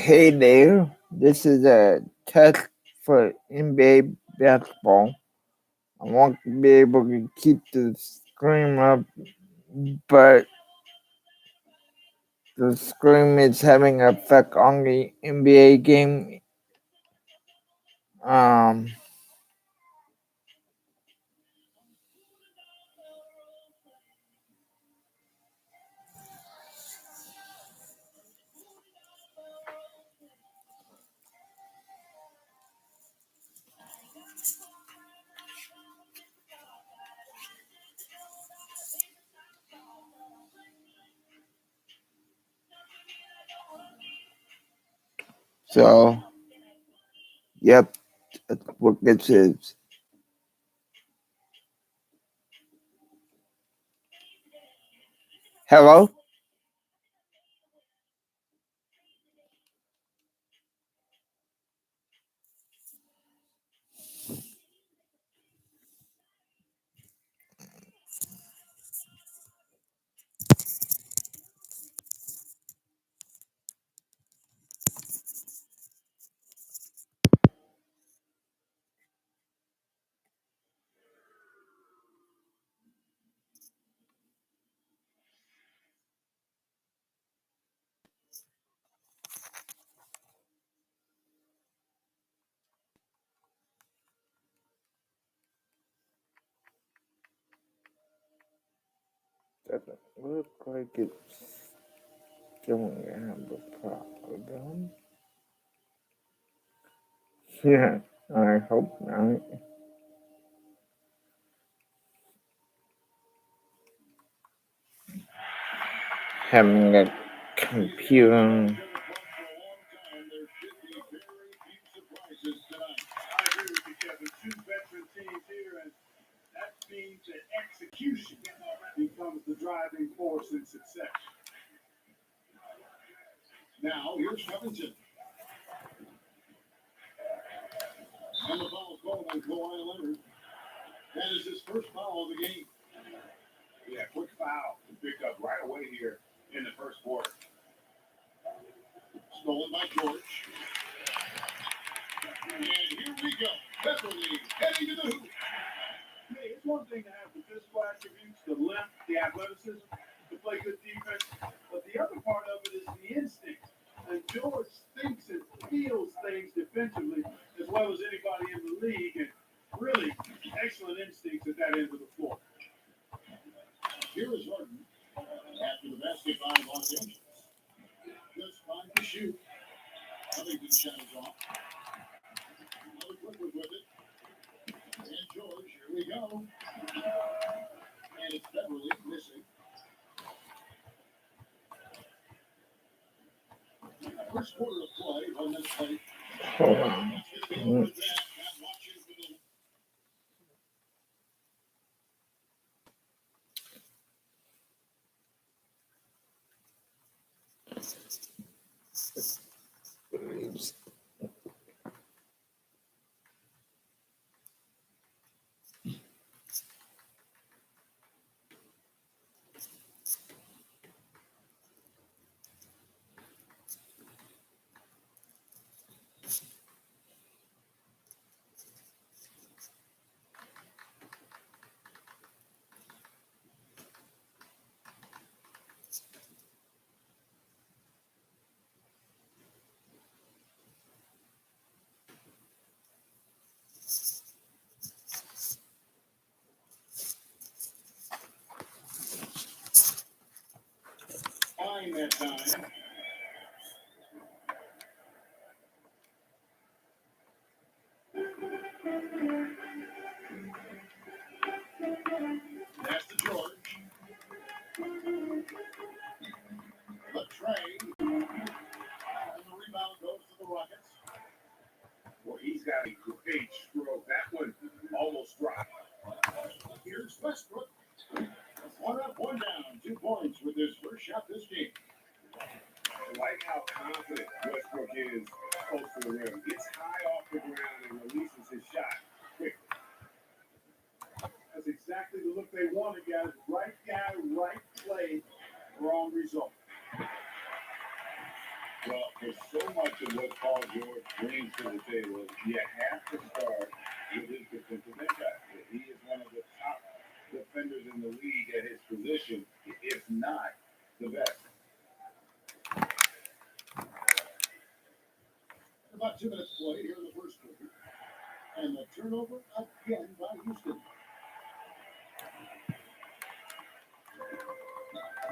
Hey there, this is a test for NBA basketball. I want to be able to keep the screen up, but the screen is having an effect on the NBA game. Um, so, yep, that's what this is. Hello? Doesn't look like it's going to have a problem. Yeah, I hope not. Having a computer. Hold on. About 2 minutes play here in the first quarter. And the turnover again by Houston.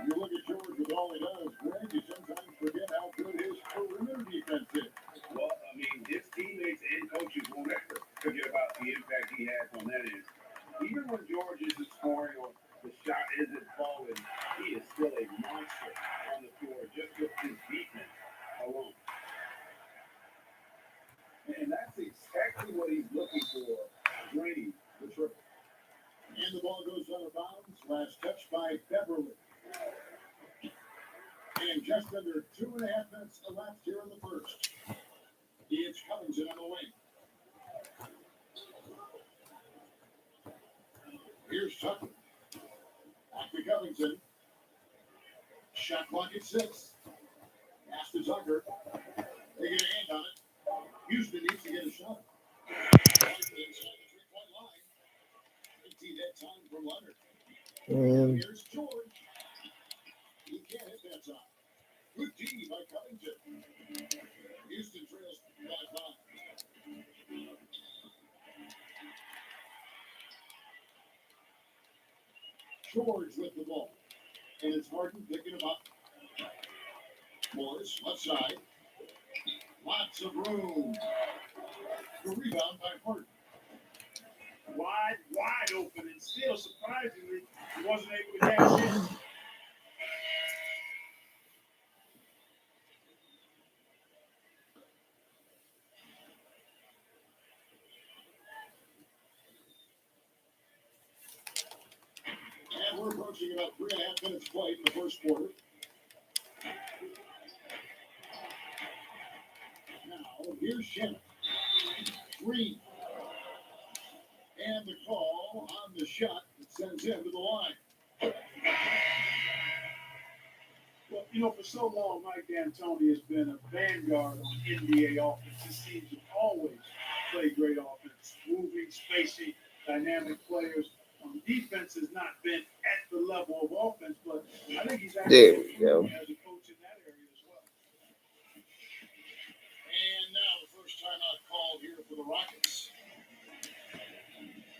You look at George with all he does, Greg, you sometimes forget how good his perimeter defense is. Well, I mean, his teammates and coaches won't ever forget about the impact he has on that end. Even when George isn't scoring or the shot isn't falling, he is still a monster on the floor just with his defense alone. And that's exactly what he's looking for, draining the triple. And the ball goes out of bounds. Last touch by Beverly. And just under 2.5 minutes left here in the first. It's Covington on the wing. Here's Tucker. Back to Covington. Shot clock at 6. Pass to Tucker. They get a hand on it. Houston needs to get a shot. Inside the 3-point line. 18 that time for Leonard. And Here's George. He can't hit that time. Good D by Covington. Houston trails by 5. George with the ball. And it's Harden picking him up. Morris, left side. Lots of room. The rebound by Harden. Wide open, and still, surprisingly, he wasn't able to cash in. And we're approaching about 3.5 minutes played in the first quarter. Now, here's Shannon. Green. And the call on the shot that sends him to the line. Well, for so long, Mike D'Antoni has been a vanguard on NBA offense. His teams have always played great offense, moving, spacing, dynamic players. Defense has not been at the level of offense, but I think he's there actually we go. as a coach in that area as well. And now the first timeout called here for the Rockets.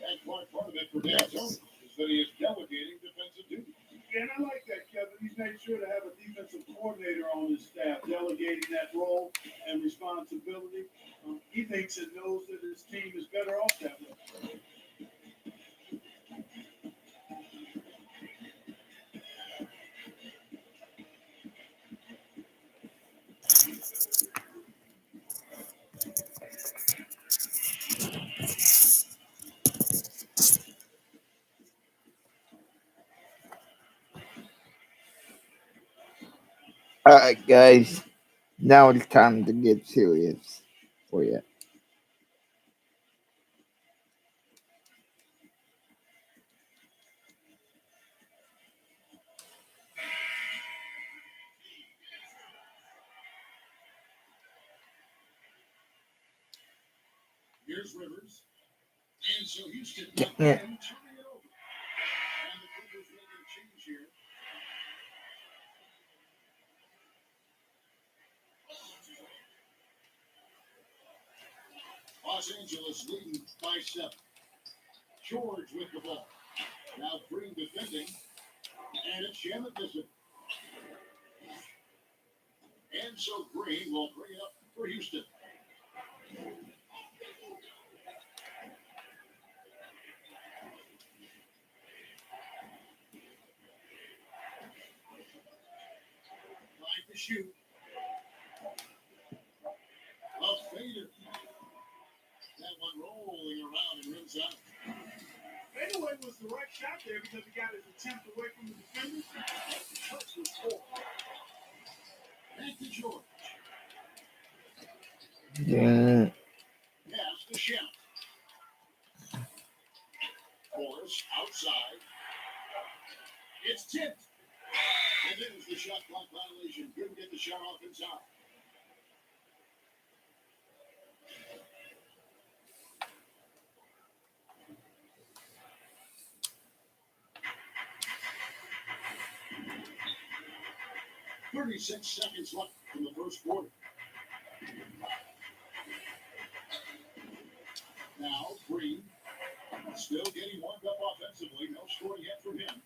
And part of it for D'Antoni is that he is delegating defensive duty. Yeah, and I like that, Kevin. He's made sure to have a defensive coordinator on his staff, delegating that role and responsibility. He thinks and knows that his team is better off that way. all right, guys. Now it's time to get serious for you. Here's Rivers. And so Houston Yeah. again turning it over. And the Clippers making a change here. Los Angeles leading by 7. George with the ball. Now Green defending. And it's Shannon missing. And so Green will bring it up for Houston. Trying to shoot. A fader. That one rolling around and rims out. Fadeaway was the right shot there because he got his attempt away from the defenders. The touch was poor. Back to George. Yeah. Pass to Shannon. Morris outside. It's tipped. And there's the shot clock violation. Couldn't get the shot off inside. 36 seconds left in the first quarter. Now, Green still getting warmed up offensively. No scoring yet from him.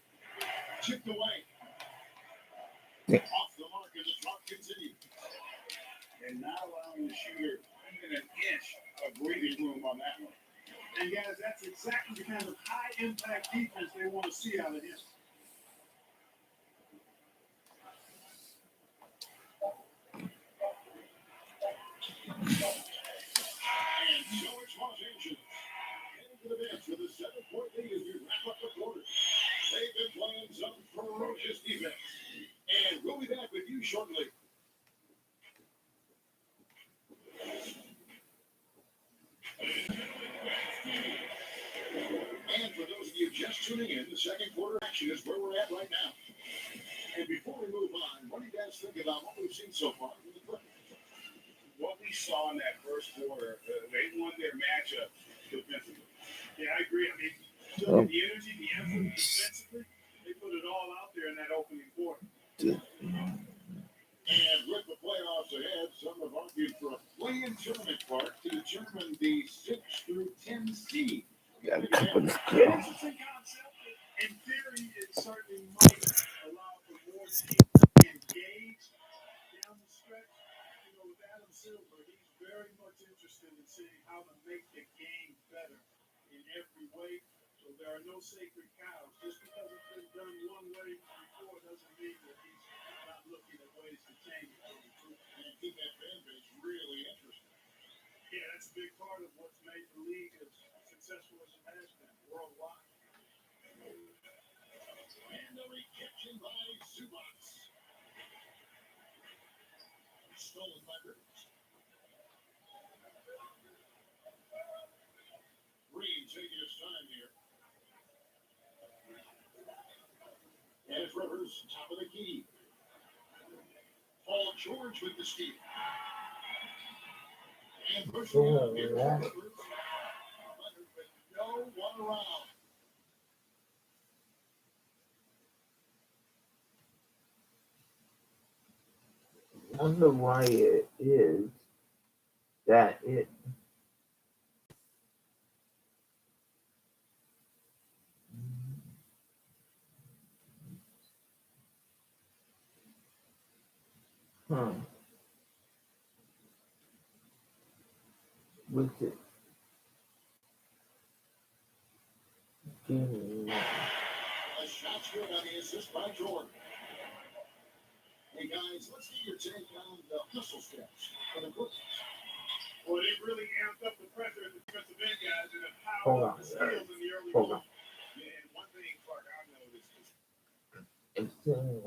Chipped away. Off the mark, and the drop continues. And not allowing the shooter even an inch of breathing room on that one. And guys, that's exactly the kind of high impact defense they want to see out of him. And so it's Los Angeles. Heading to the bench with a 7-point lead as we wrap up the quarter. They've been playing some ferocious defense. And we'll be back with you shortly. And for those of you just tuning in, the second quarter action is where we're at right now. And before we move on, what do you guys think about what we've seen so far from the Clippers? What we saw in that first quarter, they won their matchup defensively. Yeah, I agree. I mean, look at the energy, the effort defensively. They put it all out there in that opening quarter. And with the playoffs ahead, some have argued for a play-in tournament part to determine the 6 through 10 seed. Yeah, It's a concept. In theory, it certainly might allow for more teams to be engaged down the stretch. You know, with Adam Silver, he's very much interested in seeing how to make the game better in every way. So there are no sacred cows. Just because it's been done one way before doesn't mean that he's not looking at ways to change it. And keep that fan base really interested. Yeah, that's a big part of what's made the league as successful as it has been worldwide. And the rejection by Zubac. Stolen by Rivers. Green taking his time here. And it's Rivers, top of the key. Paul George with the steal. And pushing it up here. Rivers. With no one around. Wonder why it is that it. With it. A shot's good on the assist by Jordan. Hey guys, let's get your take on the hustle steps for the Clippers. Well, they really amped up the pressure at the defensive end, guys, and the Hold power on, of the steals in the early hold going. on. Yeah, and one thing, Clark, I noticed is It's in,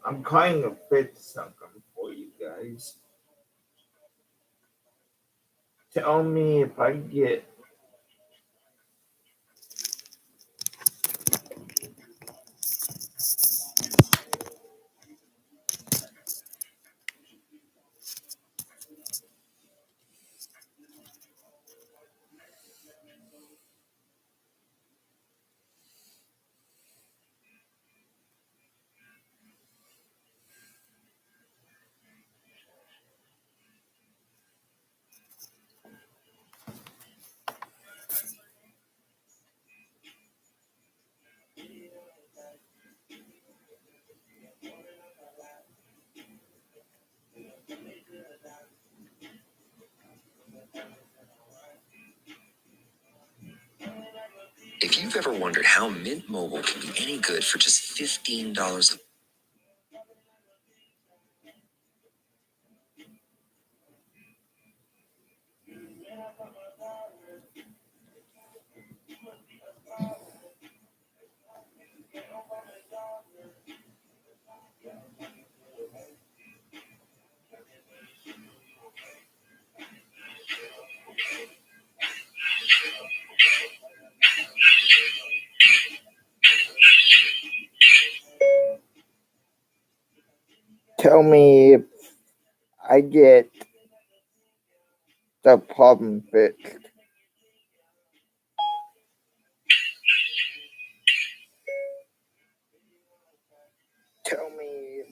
I'm trying to fix something for you guys. Tell me if I get If you've ever wondered how Mint Mobile can be any good for just $15, tell me if I get the problem fixed. Tell me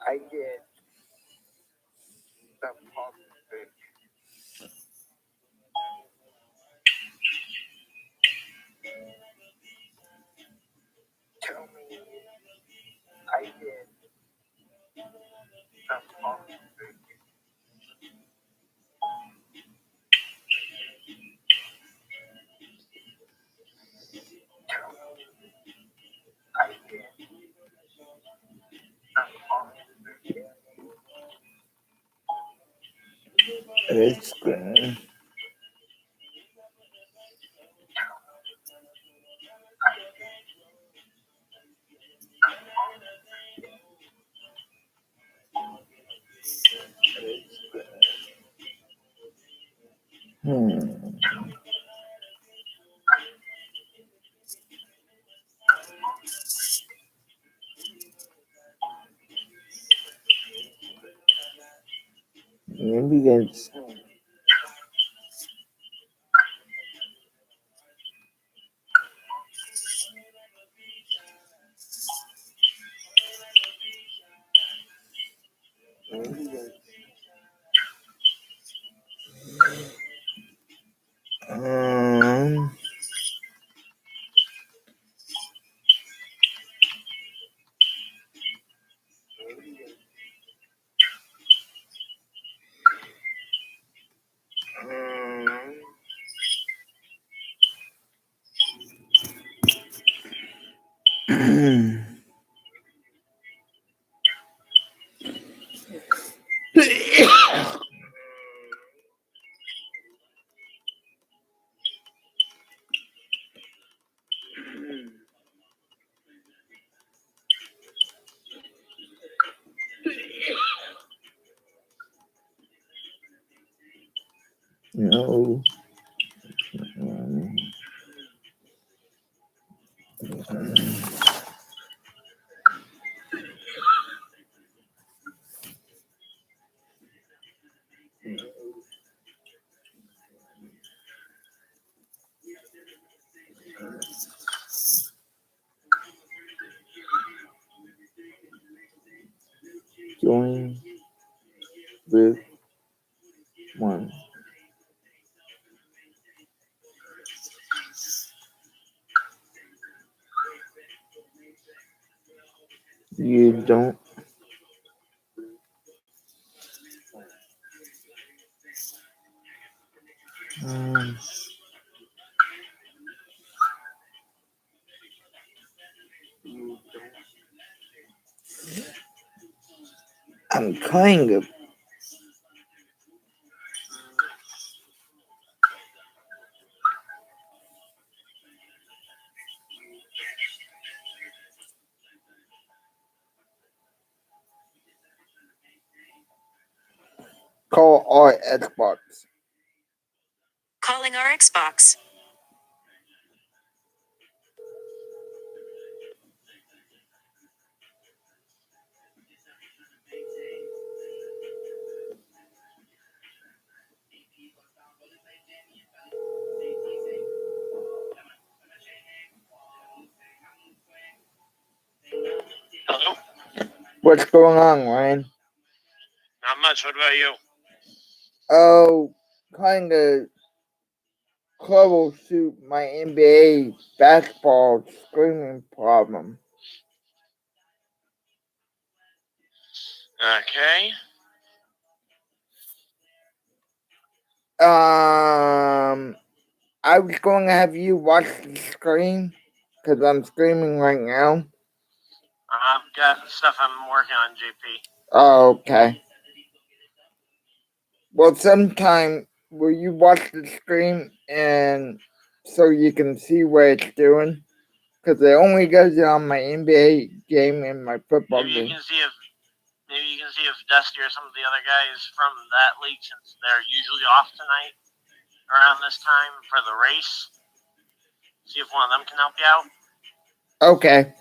I get the positive. Tell me I get the positive. Tell me I get the positive. It's good. Hmm. Maybe it's um no. Join with one. You don't. Um, I'm kind of call our Xbox. Calling our Xbox. Hello? What's going on, Ryan? Not much. What about you? Oh, kind of troubleshoot my NBA basketball screaming problem. Okay. I was going to have you watch the screen because I'm screaming right now. I've got stuff I'm working on, JP. Oh, okay. Well, sometime will you watch the screen and so you can see what it's doing? Because it only goes on my NBA game and my football Maybe you game. can see if Dusty or some of the other guys from that league, since they're usually off tonight around this time for the race, see if one of them can help you out. Okay.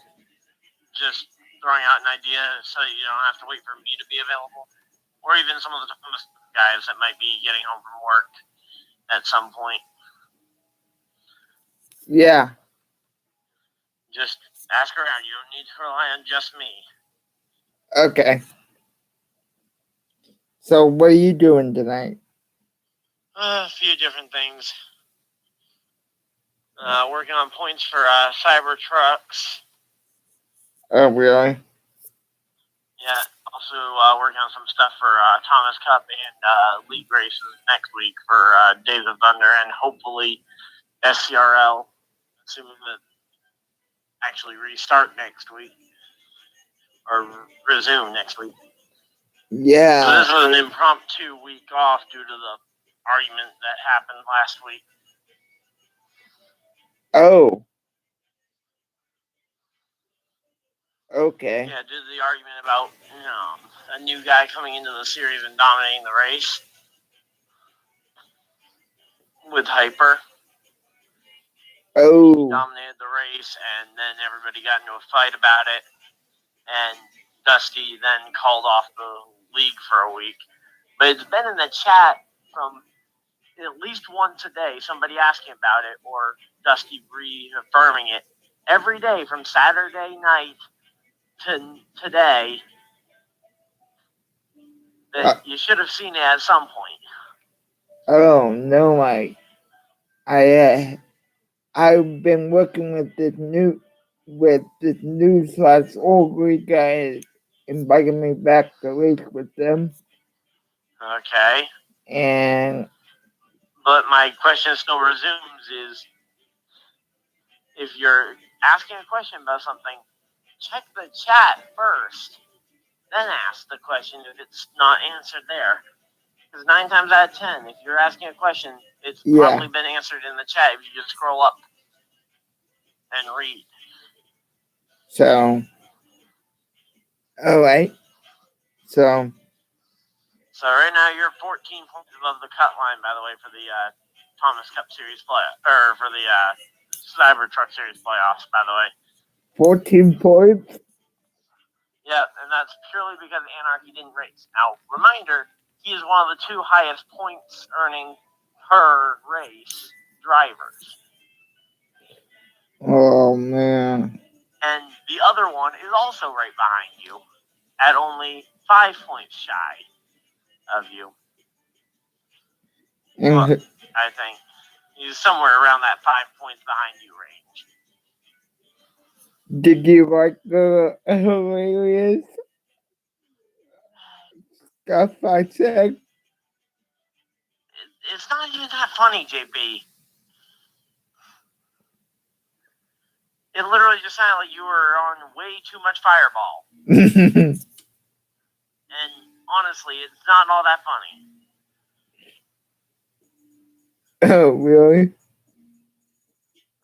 Just throwing out an idea so you don't have to wait for me to be available, or even some of the guys that might be getting home from work at some point. Yeah. Just Ask around. You don't need to rely on just me. Okay. So what are you doing tonight? A few different things. Working on points for cyber trucks. Oh, really? Yeah. Also working on some stuff for Thomas Cup and league races next week for Days of Thunder and hopefully SCRL, assuming that actually restart next week or resume next week. So Yeah. this was an impromptu week off due to the argument that happened last week. Oh. Okay. Yeah, due to the argument about a new guy coming into the series and dominating the race with Hyper. He Oh. dominated the race, and then everybody got into a fight about it. And Dusty then called off the league for a week. But it's been in the chat from at least once a day, somebody asking about it or Dusty reaffirming it every day from Saturday night to today. That you should have seen it at some point. Oh no, Mike. I've been working with this new slash old week guy inviting me back to race with them. Okay. And but my question still resumes is if you're asking a question about something, check the chat first. Then ask the question if it's not answered there. Because 9 times out of 10, if you're asking a question, it's probably been answered in the chat if you just scroll up and read. So, alright. So right now you're 14 points above the cut line, by the way, for the Thomas Cup Series or for the Cybertruck Series playoffs, by the way. 14 points? Yeah, and that's purely because Anarchy didn't race. Now, reminder, he is one of the 2 highest points earning per race drivers. Oh, man. And the other one is also right behind you at only 5 points shy of you. Well, I think he's somewhere around that 5 points behind you range. Did you like the hilarious stuff I said? It's not even that funny, JP. It literally just sounded like you were on way too much Fireball. And honestly, it's not all that funny. Oh, really?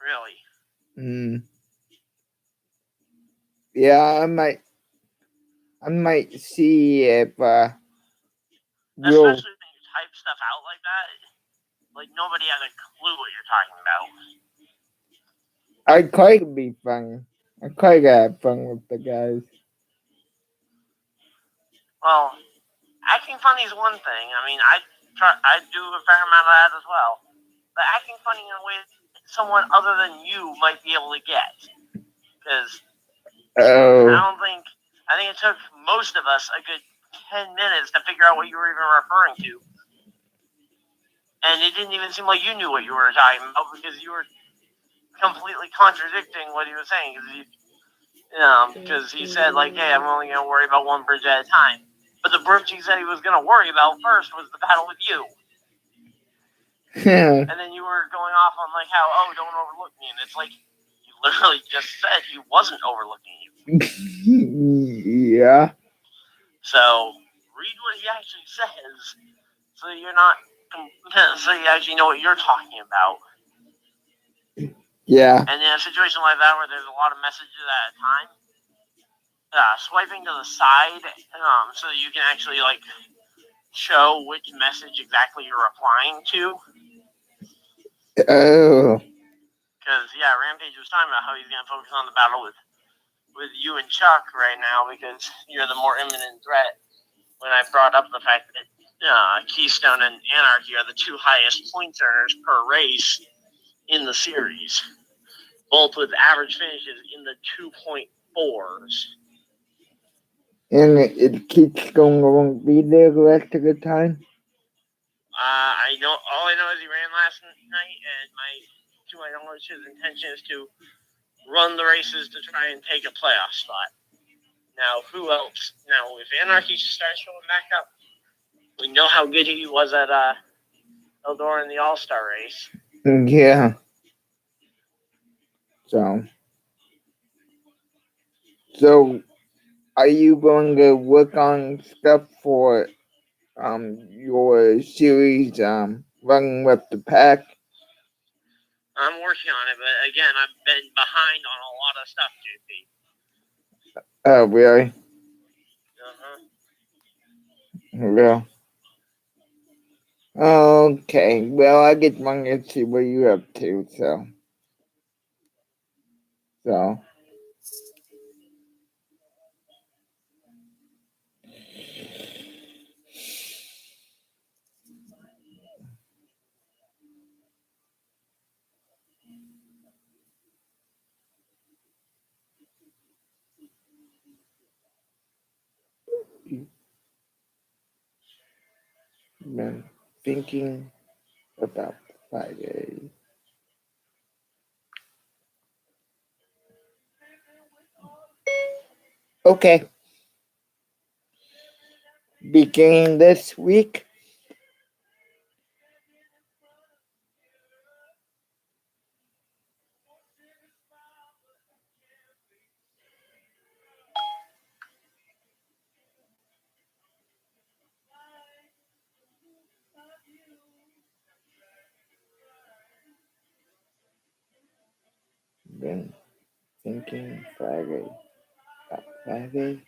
Really. Yeah, I might see if especially when you type stuff out like that, like nobody has a clue what you're talking about. I try to be funny. I try to have fun with the guys. Well, acting funny is one thing. I mean, I do a fair amount of that as well. But acting funny in a way that someone other than you might be able to get. Because I think it took most of us a good 10 minutes to figure out what you were even referring to. And it didn't even seem like you knew what you were talking about because you were completely contradicting what he was saying. Because he said, like, hey, I'm only going to worry about one bridge at a time. But the bridge he said he was going to worry about first was the battle with you. And then you were going off on, like, how, oh, don't overlook me. And it's like, you literally just said he wasn't overlooking you. Yeah. So, read what he actually says so you're not, so you actually know what you're talking about. Yeah. And in a situation like that where there's a lot of messages at a time, swiping to the side so you can actually, like, show which message exactly you're replying to. Oh. Because, yeah, Rampage was talking about how he's going to focus on the battle with you and Chuck right now because you're the more imminent threat. When I brought up the fact that Keystone and Anarchy are the 2 highest points earners per race in the series. both with average finishes in the 2.4s. And it keeps going to be there the rest of the time. I know all I know is he ran last night, and to my knowledge, his intention is to run the races to try and take a playoff spot. Now, who else? Now, if Anarchy starts showing back up, we know how good he was at Eldora in the All-Star race. Yeah. So, are you going to work on stuff for your series running with the pack? I'm working on it, but again, I've been behind on a lot of stuff, JP. Oh, really? Uh-huh. Well, okay. Well, I just wanted to see what you up to, so. Been thinking about Friday. Okay. Beginning this week, been thinking Friday. About Friday.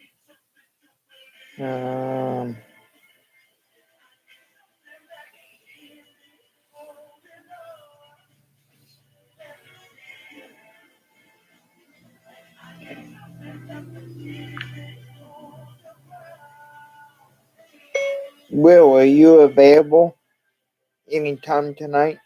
Will, are you available anytime tonight?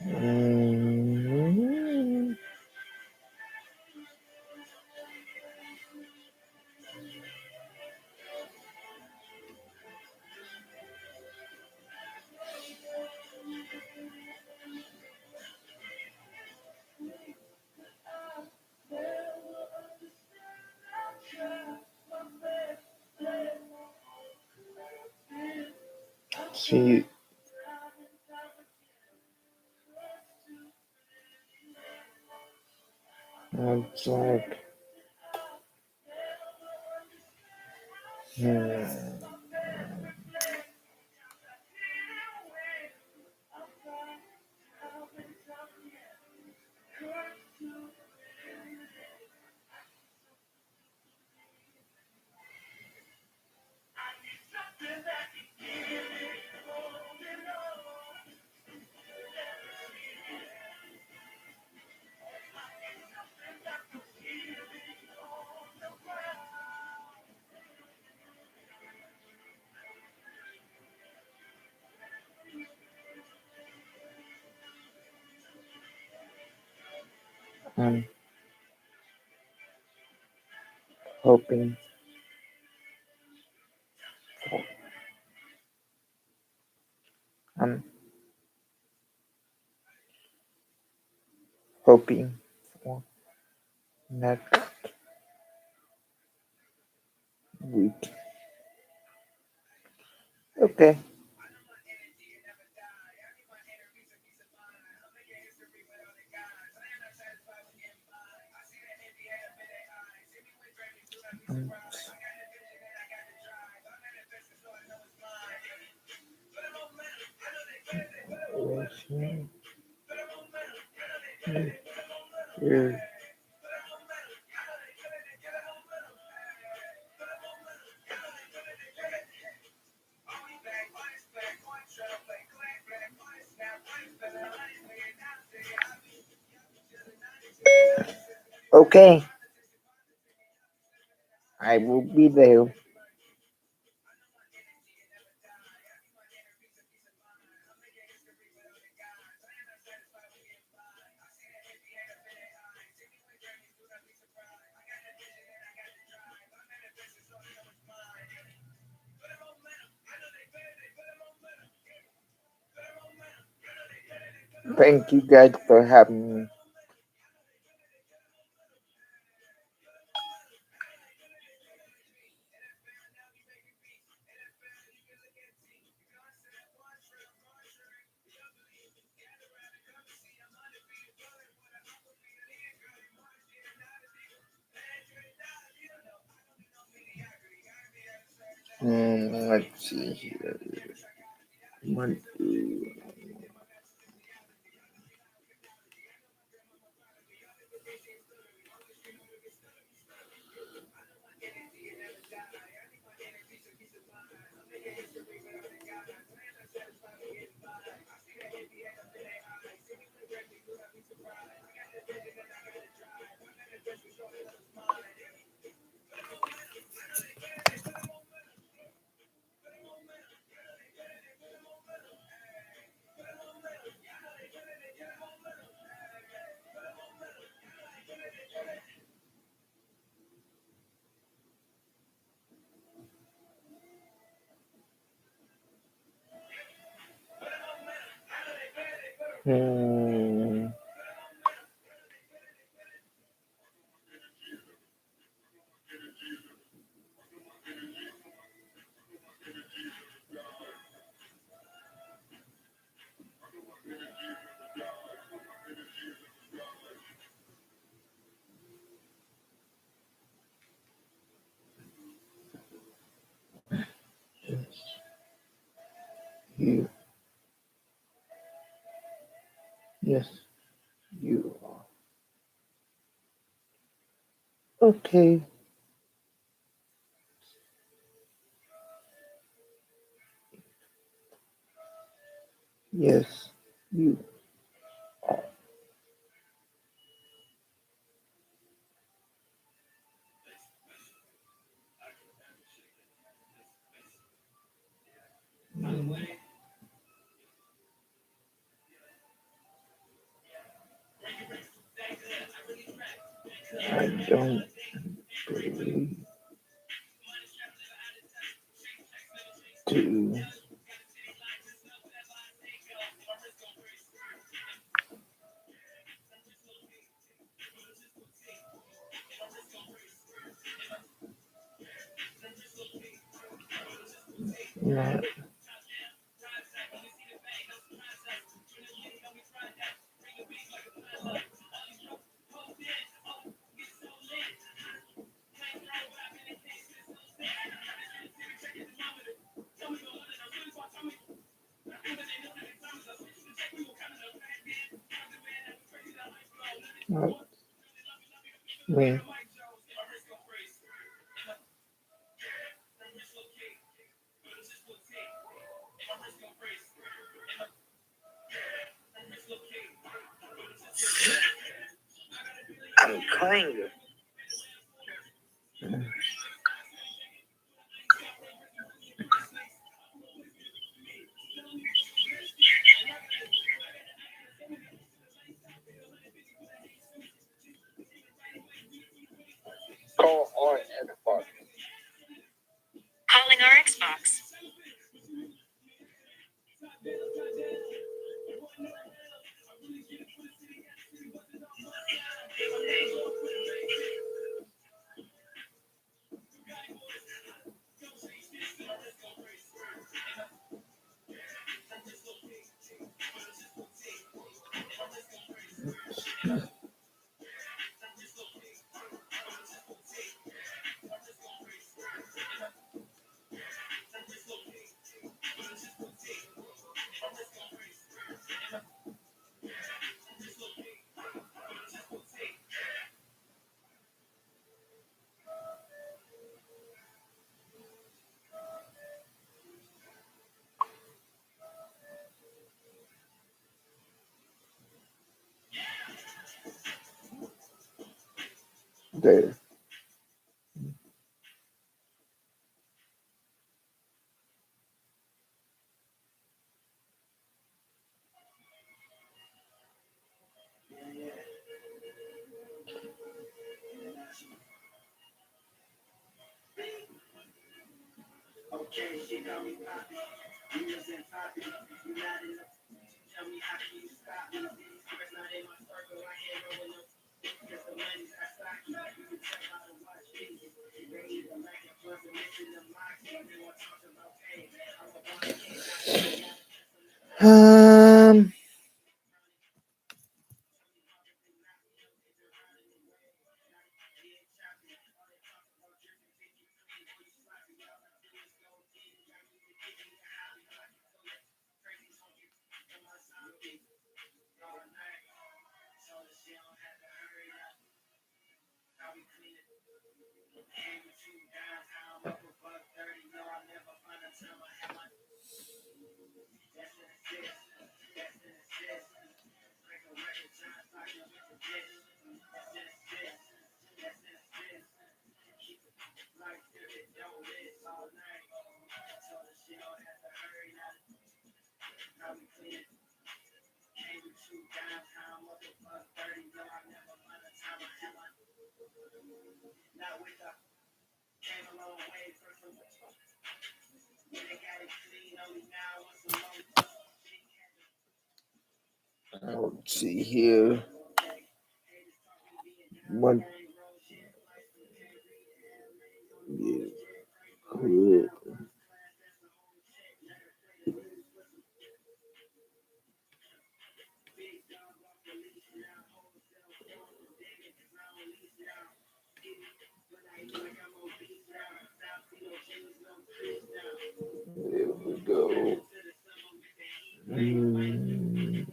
Mm, see, it's like, I'm hoping I'm hoping for next week. Okay. Um, here. Okay, I will be there. Thank you guys for having me. Let's see here. One, two. Hmm, you. Yes, you are. Okay. Yes, you. I don't believe to. Not. Not me. I'm crying. Call on Xbox. Calling our Xbox. there. Okay, she got me popping. You wasn't popping. You not in the. Tell me how can you stop me? First not in my circle, I ain't rolling up. Cause the money's I stock you. You can tell by the watch me. They either like it plus I'm missing them locks. They want to talk about pay. I'm a boss, can't not. Um, let's see here. What? Yeah, good. There we go. Mm.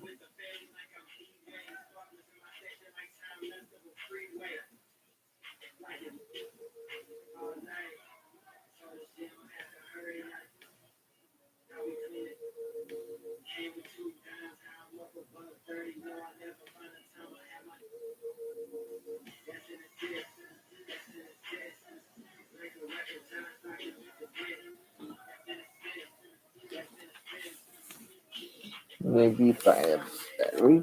Maybe if I have battery.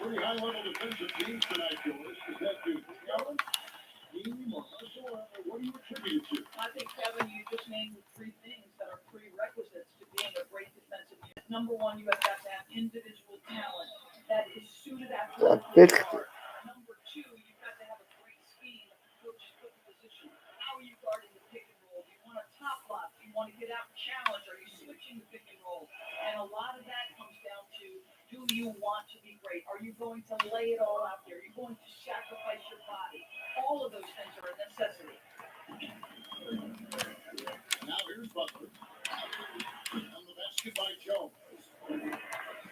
Pretty high level defensive teams tonight, Jonas. Is that due to talent, team, or hustle? Or what do you attribute it to? I think, Kevin, you just named three things that are prerequisites to being a great defensive unit. Number one, you have got to have individual talent that is suited athletically to guard. Number two, you've got to have a great scheme that the coaches put in position want to get out and challenge? Are you switching the pick and roll? And a lot of that comes down to, do you want to be great? Are you going to lay it all out there? Are you going to sacrifice your body? All of those things are a necessity. Now here's Butler. On the basket by Jones.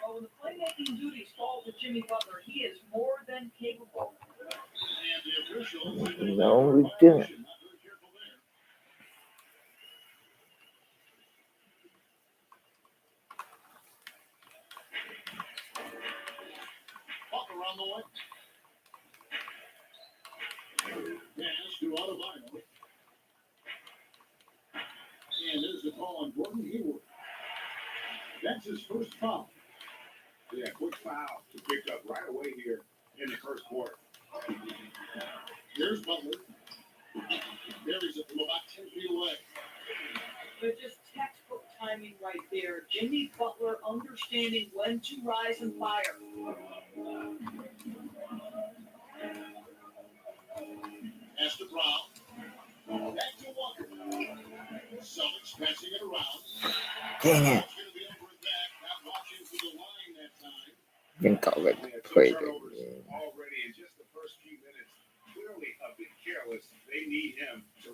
Well, when the playmaking duties fall to Jimmy Butler, he is more than capable. And the officials. No, we didn't. Not very careful there. Butler on the way. Pass to Adebayo. And there's the call on Gordon Hayward. That's his first foul. Yeah, quick foul to pick up right away here in the first quarter. Here's Butler. Buries it from about 10 feet away. But just textbook timing right there. Jimmy Butler understanding when to rise and fire. Pass to Brown. Back to Walker. Celtics passing it around. Dang it. It's going to be over his back. Not watching for the line that time. I think I'll let Yeah, play two the turnovers game. already in just the first few minutes. Clearly a bit careless. They need him to